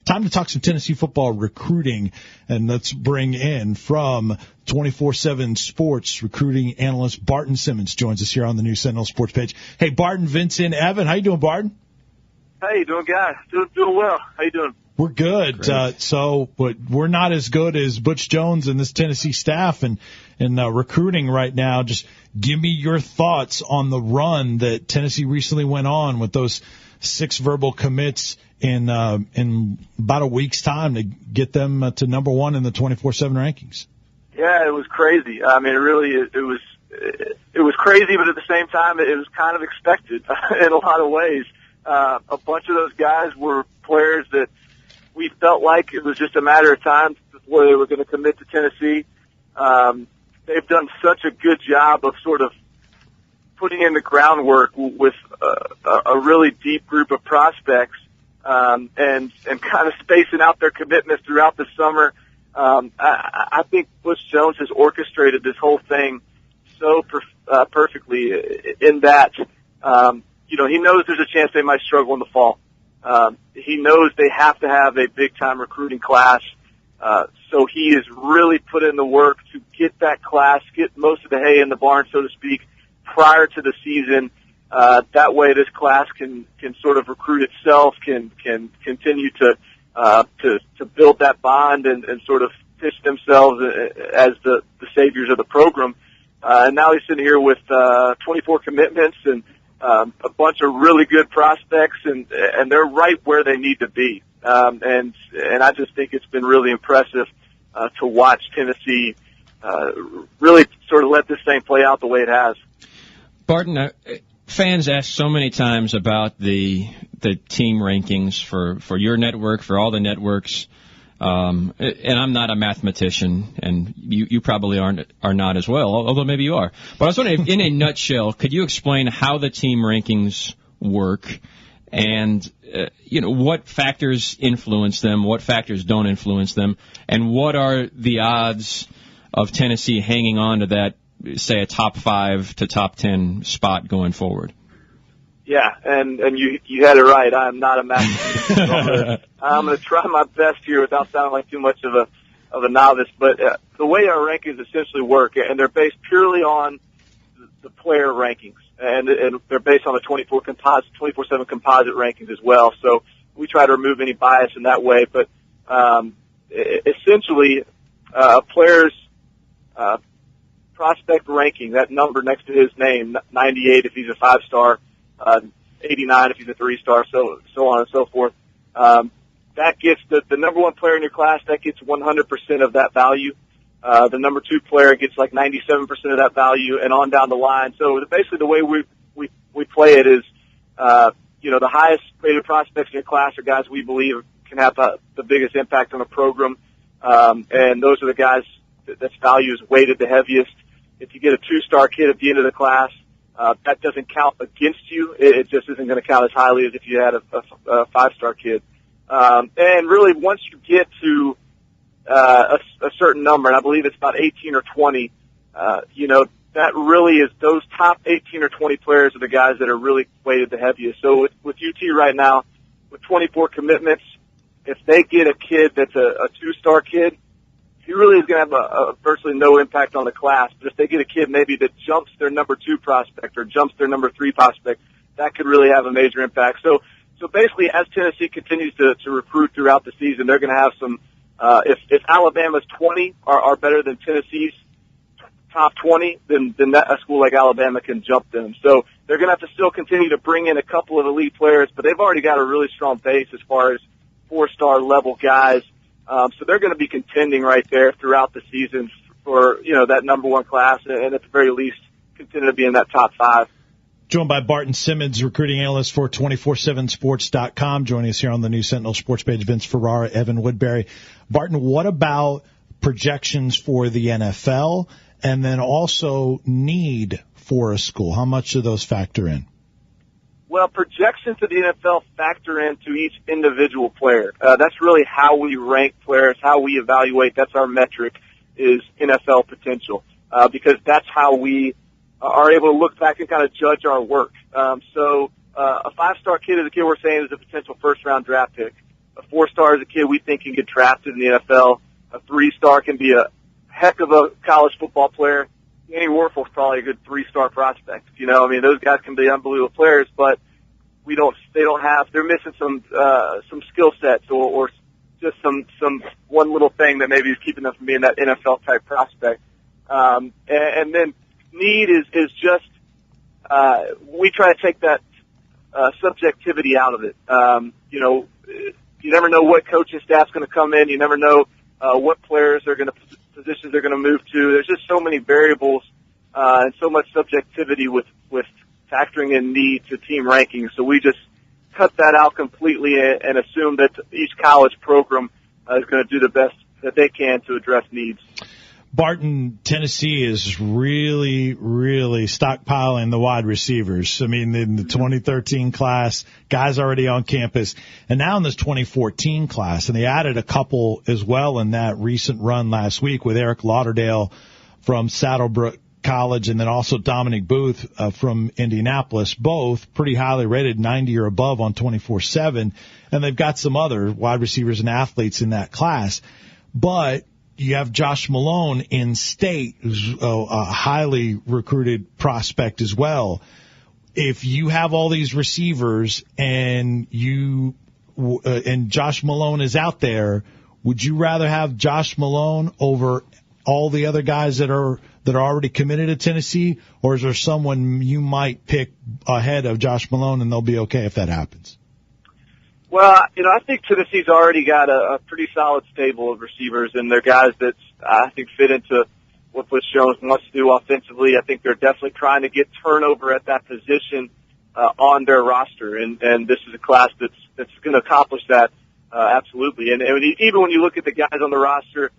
Time to talk some Tennessee football recruiting, and let's bring in from 24/7 Sports recruiting analyst Barton Simmons joins us here on the new Sentinel Sports page. Hey, Barton, Vincent, Evan, how you doing, Barton? Hey, doing guys, doing well. How you doing? We're good. But we're not as good as Butch Jones and this Tennessee staff and recruiting right now. Just give me your thoughts on the run that Tennessee recently went on with those 6 verbal commits in about a week's time to get them to number 1 in the 24/7 rankings. Yeah, it was crazy. I mean, it was crazy, but at the same time, it was kind of expected in a lot of ways. A bunch of those guys were players that we felt like it was just a matter of time before they were going to commit to Tennessee. They've done such a good job of sort of putting in the groundwork with a really deep group of prospects, and kind of spacing out their commitments throughout the summer. I think Butch Jones has orchestrated this whole thing so perfectly in that, he knows there's a chance they might struggle in the fall. He knows they have to have a big-time recruiting class, so he has really put in the work to get that class, get most of the hay in the barn, so to speak, prior to the season. That way this class can sort of recruit itself, can continue to build that bond and sort of pitch themselves as the saviors of the program. And now he's sitting here with 24 commitments and a bunch of really good prospects, and they're right where they need to be. And I just think it's been really impressive to watch Tennessee really sort of let this thing play out the way it has. Barton, fans ask so many times about the team rankings for your network, for all the networks, and I'm not a mathematician, and you probably are not as well, although maybe you are. But I was wondering, in a nutshell, could you explain how the team rankings work, and what factors influence them, what factors don't influence them, and what are the odds of Tennessee hanging on to that, say, a top 5 to top 10 spot going forward? Yeah, and you had it right. I am not a mathematician. So I'm going to try my best here without sounding like too much of a novice. But the way our rankings essentially work, and they're based purely on the player rankings, and they're based on the 24/7 composite rankings as well. So we try to remove any bias in that way. But essentially, a player's prospect ranking, that number next to his name, 98 if he's a 5-star, 89 if he's a 3-star, so on and so forth. That gets the number 1 player in your class, that gets 100% of that value. The number 2 player gets like 97% of that value, and on down the line. So basically the way we play it is, the highest rated prospects in your class are guys we believe can have the biggest impact on a program. And those are the guys that's value is weighted the heaviest. If you get a 2-star kid at the end of the class, that doesn't count against you. It just isn't going to count as highly as if you had a 5-star kid. And really, once you get to a certain number, and I believe it's about 18 or 20, that really is those top 18 or 20 players are the guys that are really weighted the heaviest. So with UT right now, with 24 commitments, if they get a kid that's a 2-star kid, he really is going to have a virtually no impact on the class. But if they get a kid maybe that jumps their number 2 prospect or jumps their number 3 prospect, that could really have a major impact. So basically, as Tennessee continues to recruit throughout the season, they're going to have some. If Alabama's 20 are better than Tennessee's top 20, then a school like Alabama can jump them. So they're going to have to still continue to bring in a couple of elite players, but they've already got a really strong base as far as 4-star level guys. So they're going to be contending right there throughout the season for, that number 1 class, and at the very least continue to be in that top 5. Joined by Barton Simmons, recruiting analyst for 247sports.com. Joining us here on the new Sentinel Sports page, Vince Ferrara, Evan Woodbery. Barton, what about projections for the NFL and then also need for a school? How much do those factor in? Well, projections to the NFL factor into each individual player. That's really how we rank players, how we evaluate. That's our metric, is NFL potential, because that's how we are able to look back and kind of judge our work. So a 5-star kid is a kid we're saying is a potential first-round draft pick. A 4-star is a kid we think can get drafted in the NFL. A 3-star can be a heck of a college football player. Danny Werfel's probably a good 3-star prospect. You know, I mean, those guys can be unbelievable players, but they're missing some skill sets or just some one little thing that maybe is keeping them from being that NFL type prospect. And then need is just, we try to take that, subjectivity out of it. You know, you never know what coaching staff's going to come in. You never know, what players are going to, positions they're going to move to. There's just so many variables, and so much subjectivity with factoring in need to team rankings. So we just cut that out completely and assume that each college program is going to do the best that they can to address needs. Barton, Tennessee is really, really stockpiling the wide receivers. I mean, in the 2013 class, guys already on campus, and now in this 2014 class, and they added a couple as well in that recent run last week with Eric Lauderdale from Saddlebrook College, and then also Dominic Booth from Indianapolis, both pretty highly rated, 90 or above on 24/7, and they've got some other wide receivers and athletes in that class. But you have Josh Malone in state, who's a highly recruited prospect as well. If you have all these receivers and Josh Malone is out there, would you rather have Josh Malone over all the other guys that are already committed to Tennessee, or is there someone you might pick ahead of Josh Malone and they'll be okay if that happens? Well, you know, I think Tennessee's already got a pretty solid stable of receivers, and they're guys that I think fit into what Butch Jones wants to do offensively. I think they're definitely trying to get turnover at that position on their roster, and this is a class that's going to accomplish that absolutely. And even when you look at the guys on the roster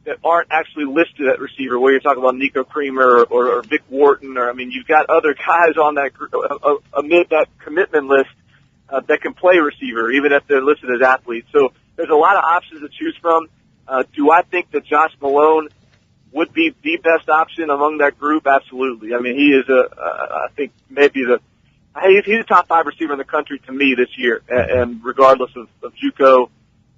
that aren't actually listed at receiver, where you're talking about Nico Creamer or Vic Wharton, or I mean, you've got other guys on that amid that commitment list that can play receiver, even if they're listed as athletes. So there's a lot of options to choose from. Do I think that Josh Malone would be the best option among that group? Absolutely. I mean, he is I think maybe he's a top 5 receiver in the country to me this year, and regardless of JUCO,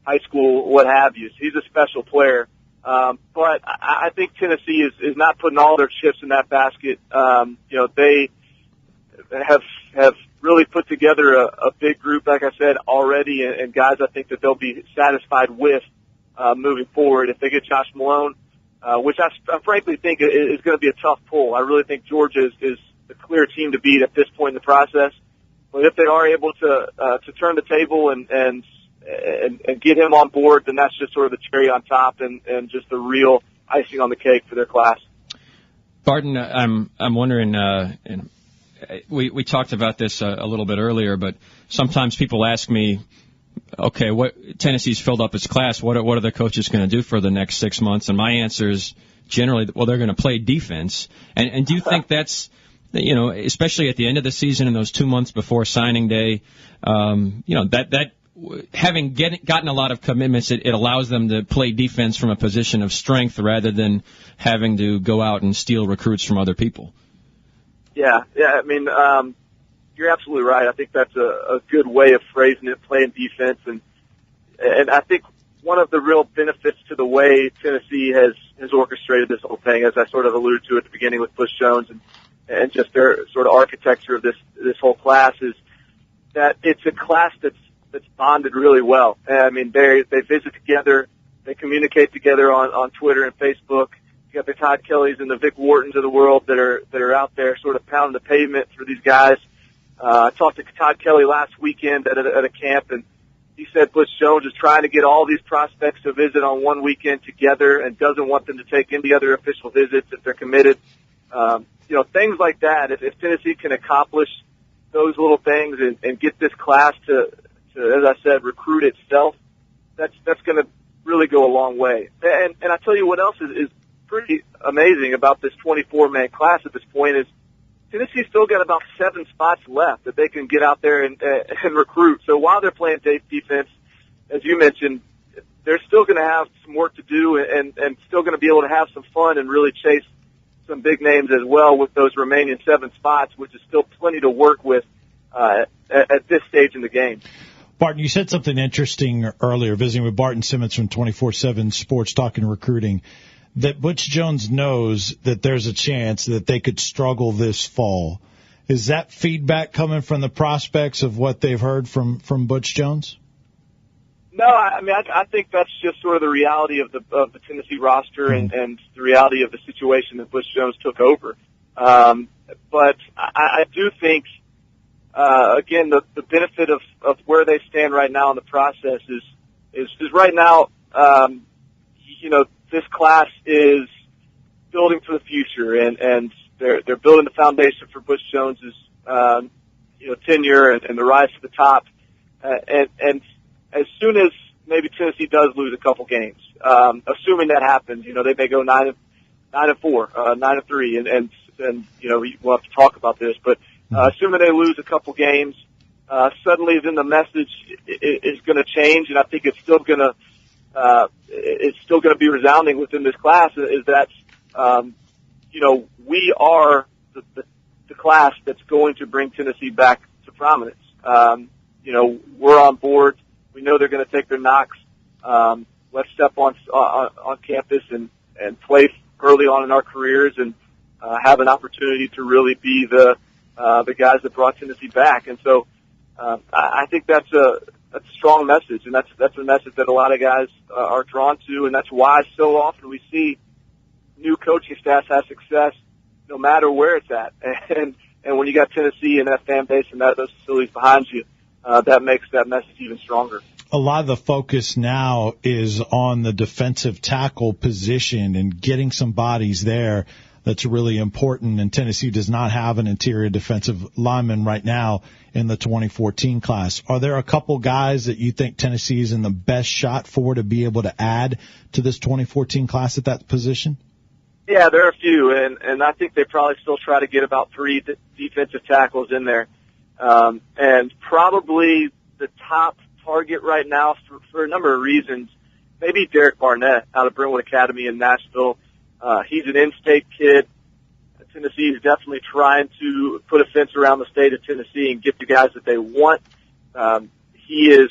high school, what have you. He's a special player. But I think Tennessee is not putting all their chips in that basket. You know, they have really put together a big group, like I said, already, and guys I think that they'll be satisfied with moving forward. If they get Josh Malone, which I frankly think is going to be a tough pull. I really think Georgia is the clear team to beat at this point in the process. But if they are able to turn the table and get him on board, then that's just sort of the cherry on top and just the real icing on the cake for their class. Barton, I'm wondering, and we talked about this a little bit earlier, but sometimes people ask me, okay, what Tennessee's filled up its class. What are the coaches going to do for the next 6 months? And my answer is generally, well, they're going to play defense. And do you think that's, you know, especially at the end of the season and those 2 months before signing day, you know, that having gotten a lot of commitments, it allows them to play defense from a position of strength rather than having to go out and steal recruits from other people. Yeah. I mean, you're absolutely right. I think that's a good way of phrasing it, playing defense. And I think one of the real benefits to the way Tennessee has orchestrated this whole thing, as I sort of alluded to at the beginning with Butch Jones and just their sort of architecture of this whole class, is that it's a class that's bonded really well. I mean, they visit together, they communicate together on Twitter and Facebook. You got the Todd Kellys and the Vic Whartons of the world that are out there sort of pounding the pavement for these guys. I talked to Todd Kelly last weekend at a camp, and he said Butch Jones is trying to get all these prospects to visit on one weekend together and doesn't want them to take any other official visits if they're committed. You know, things like that. If Tennessee can accomplish those little things and get this class to, as I said, recruit itself, that's going to really go a long way. And I tell you what else is pretty amazing about this 24-man class at this point is Tennessee's still got about 7 spots left that they can get out there and recruit. So while they're playing defense, as you mentioned, they're still going to have some work to do and still going to be able to have some fun and really chase some big names as well with those remaining 7 spots, which is still plenty to work with at this stage in the game. Barton, you said something interesting earlier, visiting with Barton Simmons from 24/7 Sports, talking recruiting, that Butch Jones knows that there's a chance that they could struggle this fall. Is that feedback coming from the prospects of what they've heard from Butch Jones? No, I think that's just sort of the reality of the Tennessee roster and the reality of the situation that Butch Jones took over. But I do think, again, the benefit of where they stand right now in the process is right now, this class is building for the future, and they're building the foundation for Butch Jones's, tenure and the rise to the top. And as soon as maybe Tennessee does lose a couple games, assuming that happens, they may go 9-4, 9-3, and we'll have to talk about this, but assuming they lose a couple games, suddenly then the message is going to change, and I think it's still going to be resounding within this class. Is that we are the class that's going to bring Tennessee back to prominence. We're on board. We know they're going to take their knocks. Let's step on campus and play early on in our careers and have an opportunity to really be the guys that brought Tennessee back. And so I think that's a strong message, and that's a message that a lot of guys are drawn to, and that's why so often we see new coaching staffs have success no matter where it's at. And when you got Tennessee and that fan base and those facilities behind you, that makes that message even stronger. A lot of the focus now is on the defensive tackle position and getting some bodies there. That's really important, and Tennessee does not have an interior defensive lineman right now in the 2014 class. Are there a couple guys that you think Tennessee is in the best shot for to be able to add to this 2014 class at that position? Yeah, there are a few, and I think they probably still try to get about 3 defensive tackles in there. And probably the top target right now for a number of reasons, maybe Derek Barnett out of Brentwood Academy in Nashville. He's an in-state kid. Tennessee is definitely trying to put a fence around the state of Tennessee and get the guys that they want. He is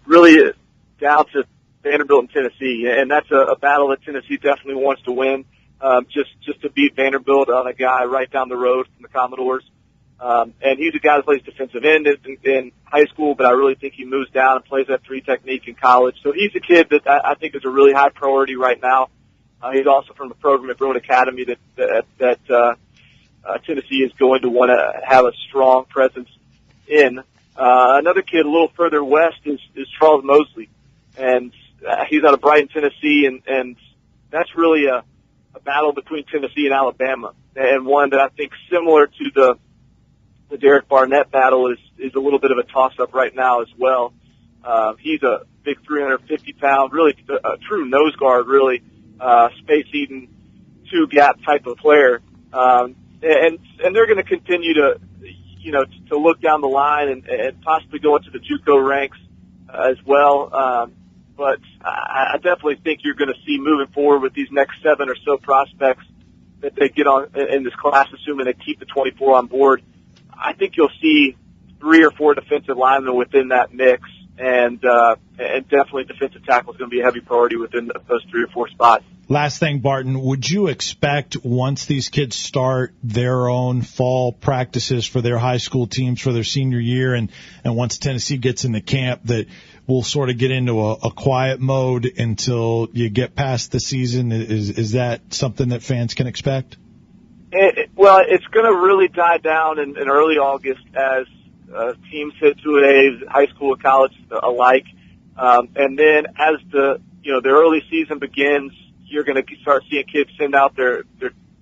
really down to Vanderbilt and Tennessee, and that's a battle that Tennessee definitely wants to win. Just to beat Vanderbilt on a guy right down the road from the Commodores. And he's a guy that plays defensive end in high school, but I really think he moves down and plays that 3 technique in college. So he's a kid that I think is a really high priority right now. He's also from the program at Brentwood Academy that Tennessee is going to want to have a strong presence in. Another kid a little further west is Charles Mosley, and he's out of Brighton, Tennessee, and that's really a battle between Tennessee and Alabama, and one that I think similar to the Derek Barnett battle is a little bit of a toss-up right now as well. He's a big 350-pound, really a true nose guard, really space-eating, 2-gap type of player. And they're going to continue to look down the line and possibly go into the JUCO ranks as well. But I definitely think you're going to see moving forward with these next 7 or so prospects that they get on in this class, assuming they keep the 24 on board. I think you'll see 3 or 4 defensive linemen within that mix, and definitely defensive tackle is going to be a heavy priority within those 3 or 4 spots. Last thing, Barton, would you expect once these kids start their own fall practices for their high school teams for their senior year, and once Tennessee gets into camp, that we'll sort of get into a quiet mode until you get past the season? Is that something that fans can expect? Well, it's going to really die down in early August as teams hit 2A's, high school and college alike. And then as the early season begins, you're going to start seeing kids send out their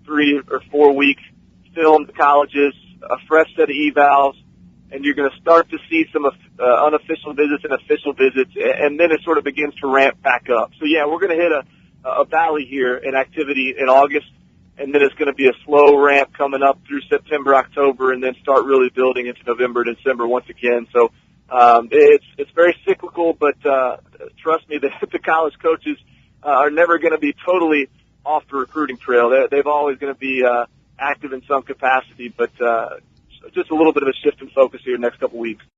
3 or 4 week film to colleges, a fresh set of evals, and you're going to start to see some unofficial visits and official visits, and then it sort of begins to ramp back up. So yeah, we're going to hit a valley here in activity in August, and then it's going to be a slow ramp coming up through September, October, and then start really building into November, December once again. So it's very cyclical, but trust me, the college coaches are never going to be totally off the recruiting trail. They've always going to be active in some capacity, but just a little bit of a shift in focus here in the next couple weeks.